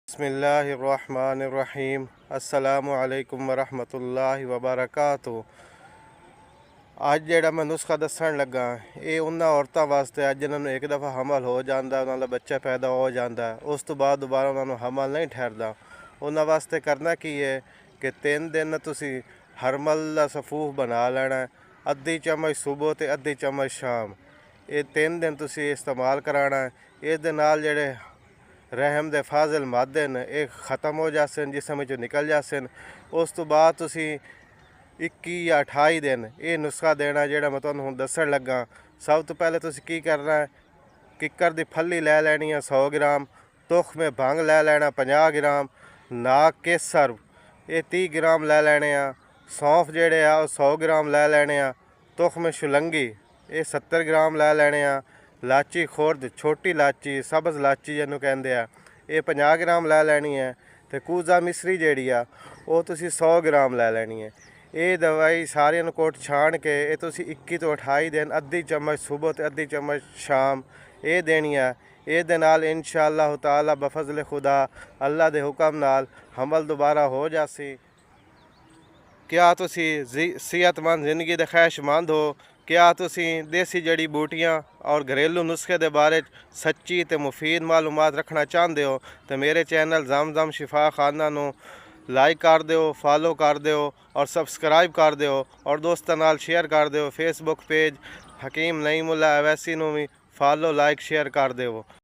बिस्मिल्लाहिर्रहमानिर्रहीम अस्सलामुअलैकुम वरहमतुल्लाहि वबरकातुहू। ਅੱਜ ਜਿਹੜਾ ਮੈਂ ਨੁਸਖਾ ਦੱਸਣ ਲੱਗਾ ਇਹ ਉਹਨਾਂ ਔਰਤਾਂ ਵਾਸਤੇ ਹੈ ਜਿਨ੍ਹਾਂ ਨੂੰ ਇੱਕ ਦਫਾ ਹਮਲ ਹੋ ਜਾਂਦਾ, ਉਹਨਾਂ ਦਾ ਬੱਚਾ ਪੈਦਾ ਹੋ ਜਾਂਦਾ, ਉਸ ਤੋਂ ਬਾਅਦ ਦੁਬਾਰਾ ਉਹਨਾਂ ਨੂੰ ਹਮਲ ਨਹੀਂ ਠਹਿਰਦਾ। ਉਹਨਾਂ ਵਾਸਤੇ ਕਰਨਾ ਕੀ ਹੈ ਕਿ 3 ਦਿਨ ਤੁਸੀਂ ਹਰਮਲ ਦਾ ਸਫੂਫ ਬਣਾ ਲੈਣਾ, ਅੱਧੀ ਚਮਚ ਸੁਬਹ ਅਤੇ ਅੱਧੀ ਚਮਚ ਸ਼ਾਮ। ਇਹ 3 ਦਿਨ ਤੁਸੀਂ ਇਸਤੇਮਾਲ ਕਰਾਉਣਾ। ਇਸ ਦੇ ਨਾਲ ਜਿਹੜੇ ਰਹਿਮ ਦੇ ਫਾਜ਼ਲ ਮਾਦੇ ਨੇ ਇਹ ख़त्म हो जाते हैं, जिसम ਵਿੱਚੋਂ निकल जाते हैं। उस तो बाद तुसी 21 या 28 दिन ये नुस्खा देना ਜਿਹੜਾ मैं ਤੁਹਾਨੂੰ ਹੁਣ ਦੱਸਣ ਲੱਗਾ। ਸਭ ਤੋਂ ਪਹਿਲੇ ਤੁਸੀਂ ਕੀ ਕਰਨਾ ਹੈ, ਕਿੱਕਰ ਦੀ ਫੱਲੀ ਲੈ ਲੈਣੀ ਹੈ 100 ਗ੍ਰਾਮ, ਤੁਖਮੇ ਭੰਗ ਲੈ ਲੈਣਾ 50 ਗ੍ਰਾਮ, ਨਾਗ ਕੇਸਰ ਇਹ 30 ਗ੍ਰਾਮ ਲੈ ਲੈਣੇ ਆ, ਸੌਂਫ ਜਿਹੜੇ ਆ ਉਹ 100 ਗ੍ਰਾਮ ਲੈ ਲੈਣੇ ਆ, ਤੁਖਮੇ ਸ਼ੁਲੰਗੀ ਇਹ 70 ਗ੍ਰਾਮ ਲੈ ਲੈਣੇ ਆ, ਲਾਚੀ ਖੁਰਦ ਛੋਟੀ ਲਾਚੀ ਸਬਜ਼ ਲਾਚੀ ਜਿਹਨੂੰ ਕਹਿੰਦੇ ਆ ਇਹ 50 ਗ੍ਰਾਮ ਲੈ ਲੈਣੀ ਹੈ, ਅਤੇ ਕੂਜ਼ਾ ਮਿਸਰੀ ਜਿਹੜੀ ਆ ਉਹ ਤੁਸੀਂ 100 ਗ੍ਰਾਮ ਲੈ ਲੈਣੀ ਹੈ। ਇਹ ਦਵਾਈ ਸਾਰਿਆਂ ਨੂੰ ਕੋਟ ਛਾਣ ਕੇ ਇਹ ਤੁਸੀਂ 21 ਤੋਂ 28 ਦਿਨ ਅੱਧੀ ਚਮਚ ਸੁਬਹ ਅਤੇ ਅੱਧੀ ਚਮਚ ਸ਼ਾਮ ਇਹ ਦੇਣੀ ਆ। ਇਹਦੇ ਨਾਲ ਇਨਸ਼ਾ ਅੱਲਾਹੁ ਤਾਲਾ ਬਫਜ਼ਲ ਖੁਦਾ ਅੱਲਾ ਦੇ ਹੁਕਮ ਨਾਲ ਹਮਲ ਦੁਬਾਰਾ ਹੋ ਜਾਸੀ। क्या तुसी सेहतमंद जिंदगी दे ख्वाहिशमंद हो? क्या तुसी देसी जड़ी बूटियां और घरेलू नुस्खे के बारे सच्ची तो मुफीद मालूमात रखना चाहते हो तो मेरे चैनल जम शिफा खाना नू लाइक कर दो, फॉलो कर दो और सबसक्राइब कर दो और दोस्तों नाल शेयर कर दो। फेसबुक पेज हकीम नईमुल्ला अवैसी नू भी फॉलो लाइक शेयर कर दो।